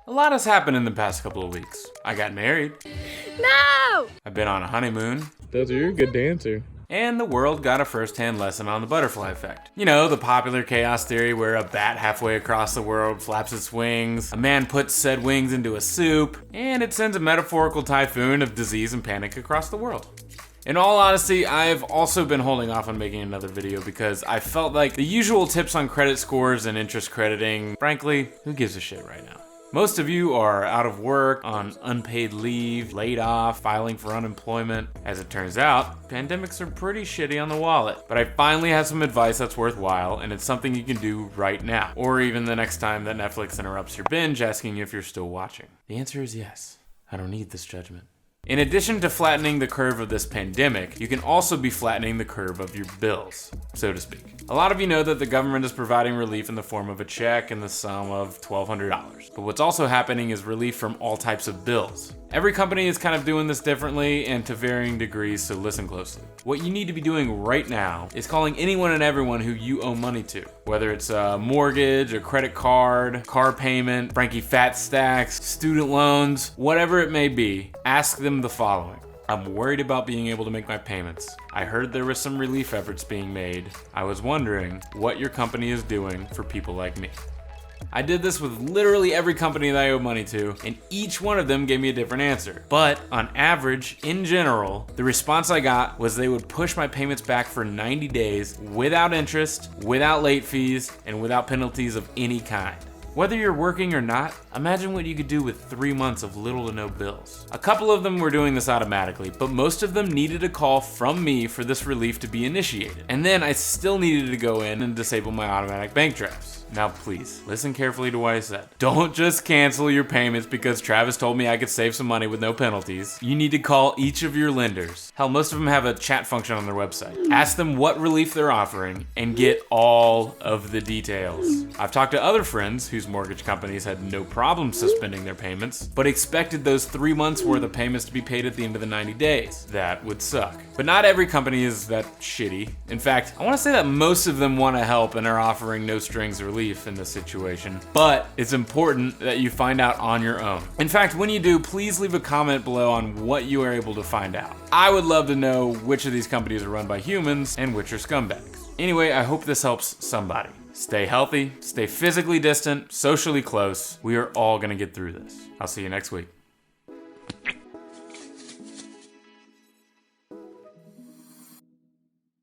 A lot has happened in the past couple of weeks. I got married. No! I've been on a honeymoon. You're a good dancer. And the world got a first-hand lesson on the butterfly effect. You know, the popular chaos theory where a bat halfway across the world flaps its wings, a man puts said wings into a soup, and it sends a metaphorical typhoon of disease and panic across the world. In all honesty, I've also been holding off on making another video because I felt like the usual tips on credit scores and interest crediting, frankly, who gives a shit right now? Most of you are out of work, on unpaid leave, laid off, filing for unemployment. As it turns out, pandemics are pretty shitty on the wallet. But I finally have some advice that's worthwhile, and it's something you can do right now. Or even the next time that Netflix interrupts your binge asking you if you're still watching. The answer is yes. I don't need this judgment. In addition to flattening the curve of this pandemic, you can also be flattening the curve of your bills, so to speak. A lot of you know that the government is providing relief in the form of a check in the sum of $1,200. But what's also happening is relief from all types of bills. Every company is kind of doing this differently and to varying degrees, so listen closely. What you need to be doing right now is calling anyone and everyone who you owe money to. Whether it's a mortgage, a credit card, car payment, Frankie Fat Stacks, student loans, whatever it may be, ask them the following. I'm worried about being able to make my payments. I heard there was some relief efforts being made. I was wondering what your company is doing for people like me. I did this with literally every company that I owe money to, and each one of them gave me a different answer. But on average, in general, the response I got was they would push my payments back for 90 days without interest, without late fees, and without penalties of any kind. Whether you're working or not, imagine what you could do with 3 months of little to no bills. A couple of them were doing this automatically, but most of them needed a call from me for this relief to be initiated. And then I still needed to go in and disable my automatic bank drafts. Now please, listen carefully to what I said. Don't just cancel your payments because Travis told me I could save some money with no penalties. You need to call each of your lenders. Hell, most of them have a chat function on their website. Ask them what relief they're offering and get all of the details. I've talked to other friends whose mortgage companies had no problem suspending their payments, but expected those 3 months worth of payments to be paid at the end of the 90 days. That would suck. But not every company is that shitty. In fact, I want to say that most of them want to help and are offering no strings relief in this situation, but it's important that you find out on your own. In fact, when you do, please leave a comment below on what you are able to find out. I would love to know which of these companies are run by humans and which are scumbags. Anyway, I hope this helps somebody. Stay healthy, stay physically distant, socially close. We are all gonna get through this. I'll see you next week.